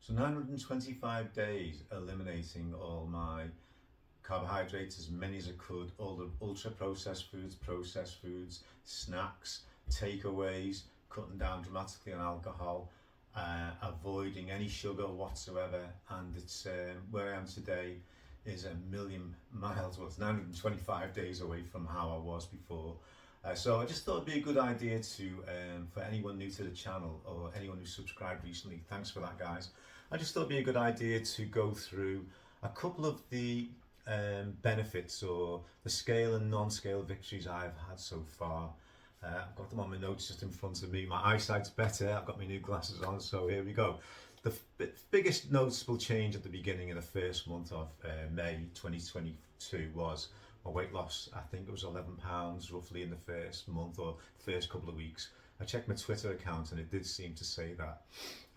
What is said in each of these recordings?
So 925 days eliminating all my carbohydrates, as many as I could, all the ultra processed foods, snacks, takeaways, cutting down dramatically on alcohol, avoiding any sugar whatsoever. And it's where I am today is a million miles, well, it's 925 days away from how I was before. So I just thought it'd be a good idea to, for anyone new to the channel or anyone who subscribed recently, thanks for that, guys. I just thought it'd be a good idea to go through a couple of the benefits or the scale and non-scale victories I've had so far. I've got them on my notes just in front of me. My eyesight's better. I've got my new glasses on, so here we go. The biggest noticeable change at the beginning of the first month of May 2022 was my weight loss. I think it was 11 pounds roughly in the first month or first couple of weeks. I checked my Twitter account and it did seem to say that.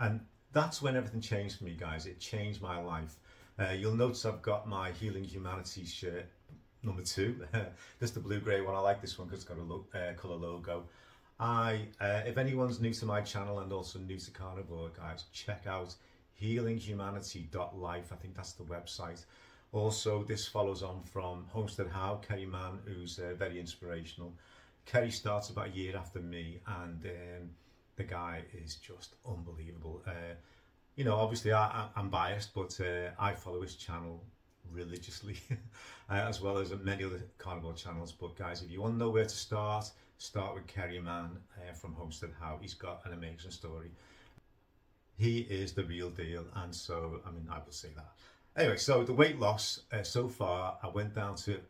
And that's when everything changed for me, guys. It changed my life. You'll notice I've got my Healing Humanity shirt, number 2. This is the blue-grey one. I like this one because it's got a colour logo. If anyone's new to my channel and also new to Carnivore, guys, check out healinghumanity.life. I think that's the website. Also, this follows on from Homestead How, Kerry Mann, who's very inspirational. Kerry starts about a year after me, and the guy is just unbelievable. You know, obviously I'm biased, but I follow his channel religiously, as well as many other carnivore channels. But guys, if you want to know where to start with Kerry Mann from Homestead How. He's got an amazing story. He is the real deal, and so, I mean, I will say that. Anyway, so the weight loss so far, I went down to,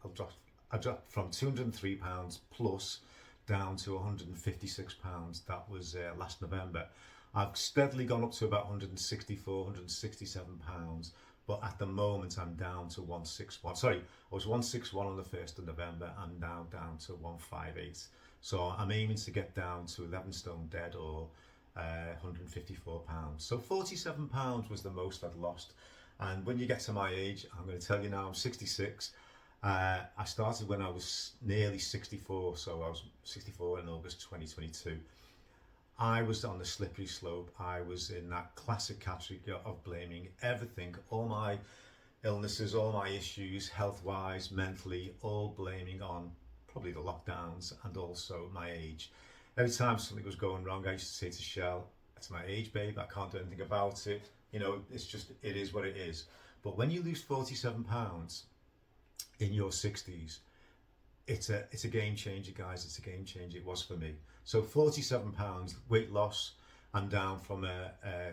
I dropped from 203 pounds plus down to 156 pounds. That was last November. I've steadily gone up to about 164, 167 pounds, but at the moment I'm down to 161. Sorry, I was 161 on the 1st of November. I'm now down to 158. So I'm aiming to get down to 11 stone dead, or 154 pounds. So 47 pounds was the most I'd lost. And when you get to my age, I'm going to tell you now, I'm 66. I started when I was nearly 64, so I was 64 in August 2022. I was on the slippery slope. I was in that classic category of blaming everything, all my illnesses, all my issues, health-wise, mentally, all blaming on probably the lockdowns and also my age. Every time something was going wrong, I used to say to Shell, "It's my age, babe. I can't do anything about it. You know, it's just, it is what it is." But when you lose 47 pounds in your 60s, it's a game changer, guys. It's a game changer. It was for me. So 47 pounds weight loss. I'm down from a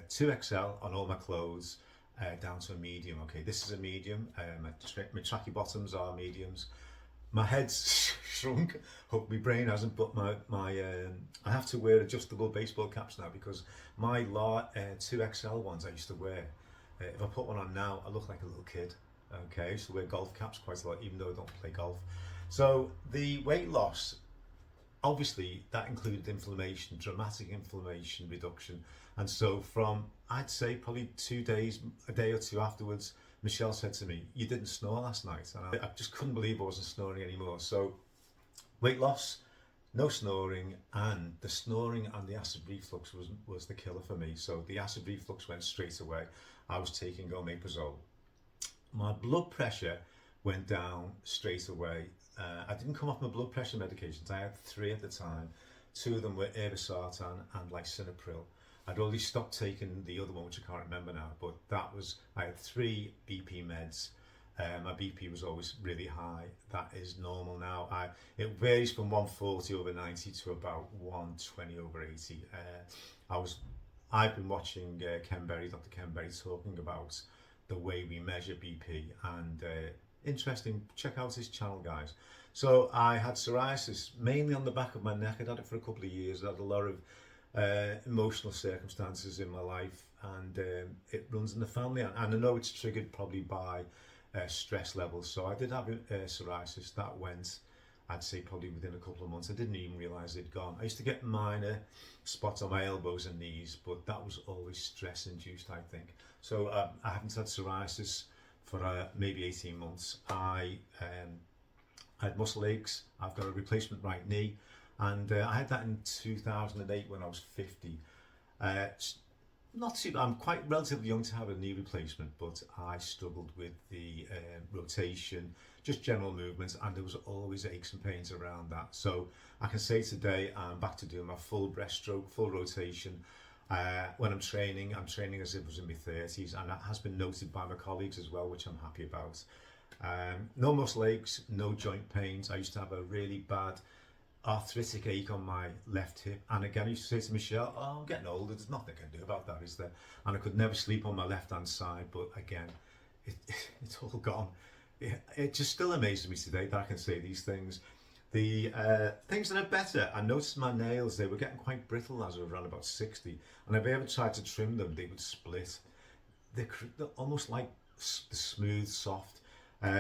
2XL on all my clothes down to a medium. Okay, this is a medium. My tracky bottoms are mediums. My head's shrunk. Hope my brain hasn't. But I have to wear adjustable baseball caps now because my 2XL ones I used to wear. If I put one on now, I look like a little kid. Okay, I used to wear golf caps quite a lot, even though I don't play golf. So the weight loss, obviously that included inflammation, dramatic inflammation reduction. And so from, I'd say probably 2 days, a day or two afterwards, Michelle said to me, "You didn't snore last night." And I just couldn't believe I wasn't snoring anymore. So weight loss, no snoring, and the snoring and the acid reflux was the killer for me. So the acid reflux went straight away. I was taking omeprazole. My blood pressure went down straight away. I didn't come off my blood pressure medications. I had 3 at the time. 2 of them were irbesartan and lisinopril. I'd already stopped taking the other one, which I can't remember now, but that was, I had 3 BP meds. My BP was always really high. That is normal now. It varies from 140 over 90 to about 120 over 80. I've been watching Dr. Ken Berry talking about the way we measure BP, and interesting, check out his channel, guys. So I had psoriasis mainly on the back of my neck. I'd had it for a couple of years. I had a lot of emotional circumstances in my life, and it runs in the family, and I know it's triggered probably by stress levels. So I did have psoriasis that went, I'd say probably within a couple of months. I didn't even realize it'd gone. I used to get minor spots on my elbows and knees, but that was always stress induced, I think. So I haven't had psoriasis for maybe 18 months. I had muscle aches. I've got a replacement right knee, and I had that in 2008 when I was 50. Not too. I'm quite relatively young to have a knee replacement, but I struggled with the rotation, just general movements, and there was always aches and pains around that. So I can say today I'm back to doing my full breaststroke, full rotation. When I'm training as if I was in my 30s, and that has been noted by my colleagues as well, which I'm happy about. No muscle aches, no joint pains. I used to have a really bad arthritic ache on my left hip, and again I used to say to Michelle, oh, I'm getting older, there's nothing I can do about that, is there? And I could never sleep on my left hand side, but again it, it's all gone. It just still amazes me today that I can say these things. The things that are better, I noticed my nails, they were getting quite brittle as I was around about 60, and if I ever tried to trim them they would split. They're almost like the smooth soft,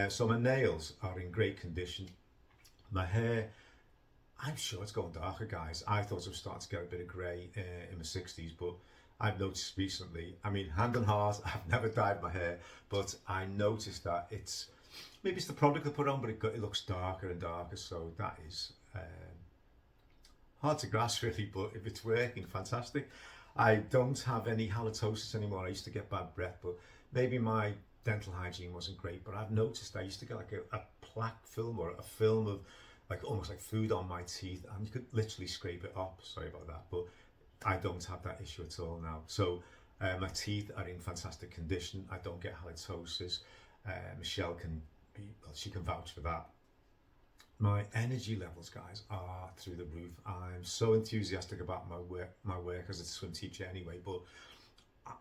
so my nails are in great condition. My hair, I'm sure it's going darker, guys. I thought I was starting to get a bit of grey in my 60s, but I've noticed recently, I mean, hand on heart, I've never dyed my hair, but I noticed that maybe it's the product I put on, but it looks darker and darker, so that is hard to grasp really, but if it's working, fantastic. I don't have any halitosis anymore. I used to get bad breath, but maybe my dental hygiene wasn't great, but I've noticed I used to get like a plaque film or a film of like almost like food on my teeth, and you could literally scrape it up. Sorry about that, but I don't have that issue at all now. So my teeth are in fantastic condition. I don't get halitosis. Michelle can she can vouch for that. My energy levels, guys, are through the roof. I'm so enthusiastic about my work as a swim teacher anyway, but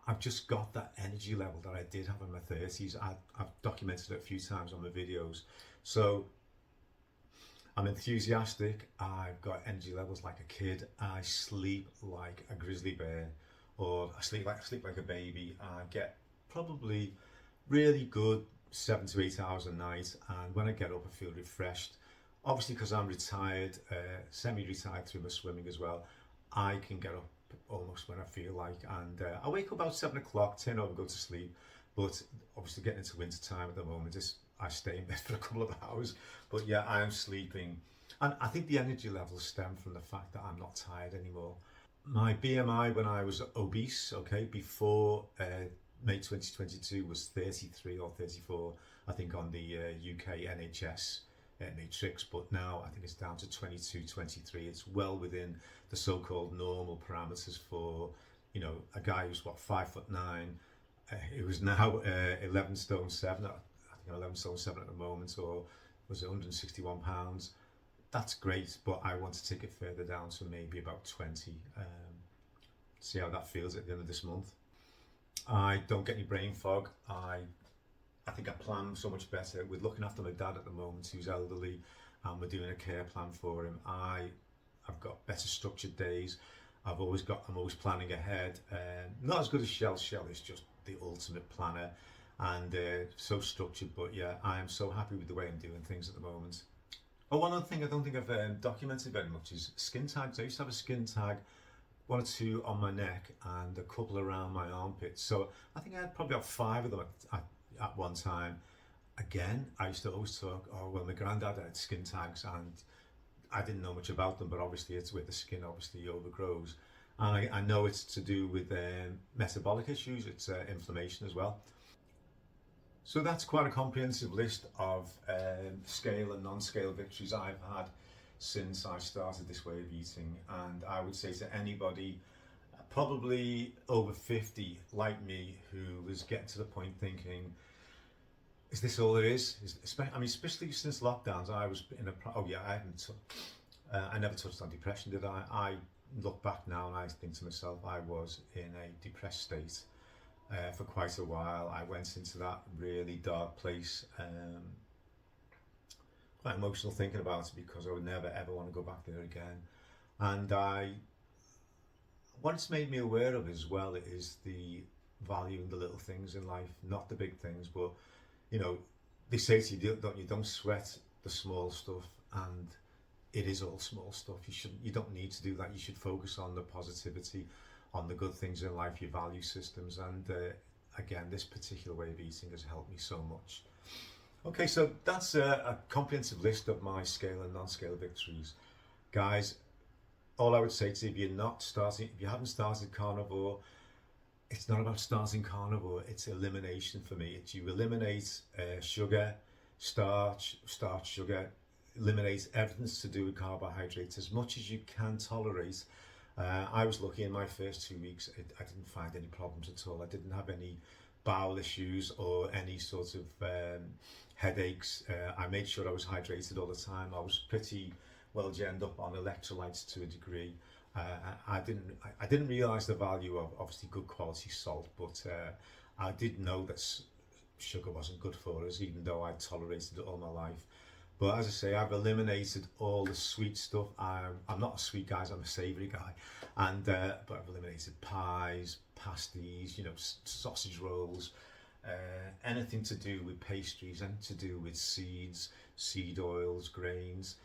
I've just got that energy level that I did have in my 30s. I've documented it a few times on my videos. So I'm enthusiastic, I've got energy levels like a kid, I sleep like a grizzly bear, or I sleep like a baby. I get probably really good 7 to 8 hours a night, and when I get up I feel refreshed. Obviously because I'm retired, semi-retired through my swimming as well, I can get up almost when I feel like, and I wake up about 7 o'clock, turn over, go to sleep. But obviously getting into winter time at the moment, I stay in bed for a couple of hours. But yeah, I am sleeping, and I think the energy levels stem from the fact that I'm not tired anymore. My BMI when I was obese, okay, before May 2022 was 33 or 34, I think, on the UK NHS matrix, but now I think it's down to 22, 23. It's well within the so-called normal parameters for, a guy who's what, 5'9". It was now 11 stone 7. I think I'm 11 stone 7 at the moment, or was it 161 pounds? That's great, but I want to take it further down to maybe about 20. See how that feels at the end of this month. I don't get any brain fog. I think I plan so much better with looking after my dad at the moment, who's elderly, and we're doing a care plan for him. I've got better structured days. I'm always planning ahead. Not as good as Shell. Shell is just the ultimate planner, and so structured. But yeah, I am so happy with the way I'm doing things at the moment. Oh, one other thing I don't think I've documented very much is skin tags. I used to have a skin tag, one or two on my neck and a couple around my armpits. So I think I had probably about 5 of them at one time. Again, I used to always talk, oh, well, my granddad had skin tags and I didn't know much about them, but obviously it's where the skin obviously overgrows. And I know it's to do with metabolic issues, it's inflammation as well. So that's quite a comprehensive list of scale and non-scale victories I've had since I started this way of eating. And I would say to anybody, probably over 50 like me, who was getting to the point thinking, is this all there is? I mean, especially since lockdowns, I was in a, oh yeah, I never touched on depression, did I? I look back now and I think to myself, I was in a depressed state for quite a while. I went into that really dark place, quite emotional thinking about it, because I would never ever want to go back there again. And what it's made me aware of as well is the value in the little things in life, not the big things, but they say to you, don't you, don't sweat the small stuff, and it is all small stuff. You don't need to do that. You should focus on the positivity, on the good things in life, your value systems, and again, this particular way of eating has helped me so much. Okay, so that's a comprehensive list of my scale and non-scale victories, guys. All I would say to you, if you haven't started Carnivore, it's not about starting carnivore, it's elimination for me. It's you eliminate sugar, starch, sugar, eliminate everything to do with carbohydrates as much as you can tolerate. I was lucky in my first 2 weeks, I didn't find any problems at all. I didn't have any bowel issues or any sort of headaches. I made sure I was hydrated all the time. I was pretty well genned up on electrolytes to a degree. I didn't realise the value of obviously good quality salt, but I did know that sugar wasn't good for us, even though I tolerated it all my life. But as I say, I've eliminated all the sweet stuff. I'm not a sweet guy, I'm a savoury guy, and but I've eliminated pies, pasties, you know, sausage rolls, anything to do with pastries, anything to do with seeds, seed oils, grains,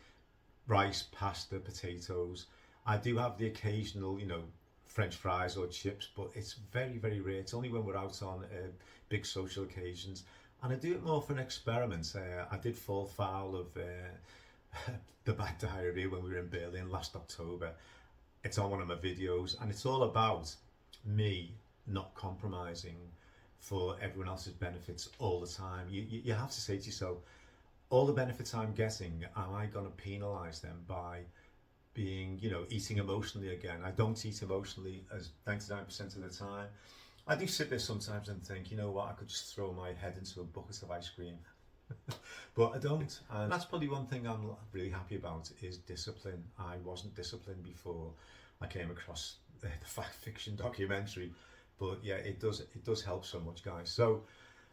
rice, pasta, potatoes. I do have the occasional, you know, French fries or chips, but it's very, very rare. It's only when we're out on big social occasions. And I do it more for an experiment. I did fall foul of the bad diarrhea when we were in Berlin last October. It's on one of my videos, and it's all about me not compromising for everyone else's benefits all the time. You have to say to yourself, all the benefits I'm getting, am I going to penalise them by being, you know, eating emotionally again? I don't eat emotionally as 99% of the time. I do sit there sometimes and think, you know what, I could just throw my head into a bucket of ice cream. But I don't. And that's probably one thing I'm really happy about is discipline. I wasn't disciplined before I came across the fact fiction documentary. But yeah, it does help so much, guys. So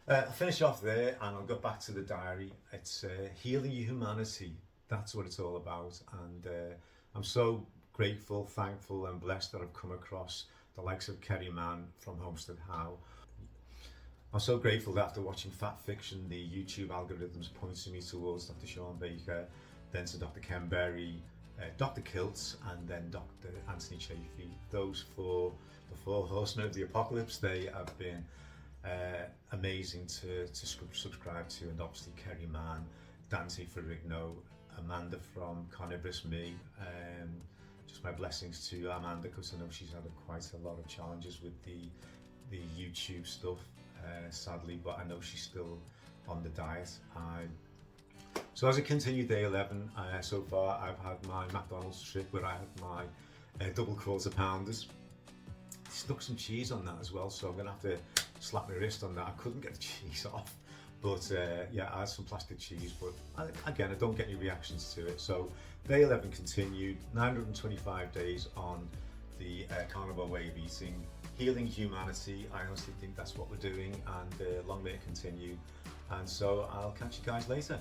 I'll finish off there and I'll go back to the diary. It's healing humanity. That's what it's all about. And I'm so grateful, thankful and blessed that I've come across the likes of Kerry Mann from Homestead How. I'm so grateful that after watching Fat Fiction, the YouTube algorithms pointed me towards Dr. Sean Baker, then to Dr. Ken Berry, Dr. Kiltz, and then Dr. Anthony Chafee. Those the four horsemen of the apocalypse, they have been amazing to subscribe to, and obviously Kerry Mann, Dante Ferrigno, Amanda from Carnivorous Me. Just my blessings to Amanda, because I know she's had quite a lot of challenges with the YouTube stuff, sadly, but I know she's still on the diet. So as I continue day 11, so far I've had my McDonald's trip where I had my double quarter pounders. Stuck some cheese on that as well, so I'm going to have to slap my wrist on that. I couldn't get the cheese off. But yeah, I had some plastic cheese, but again, I don't get any reactions to it. So day 11 continued, 925 days on the carnivore way of eating, healing humanity. I honestly think that's what we're doing, and long may it continue. And so I'll catch you guys later.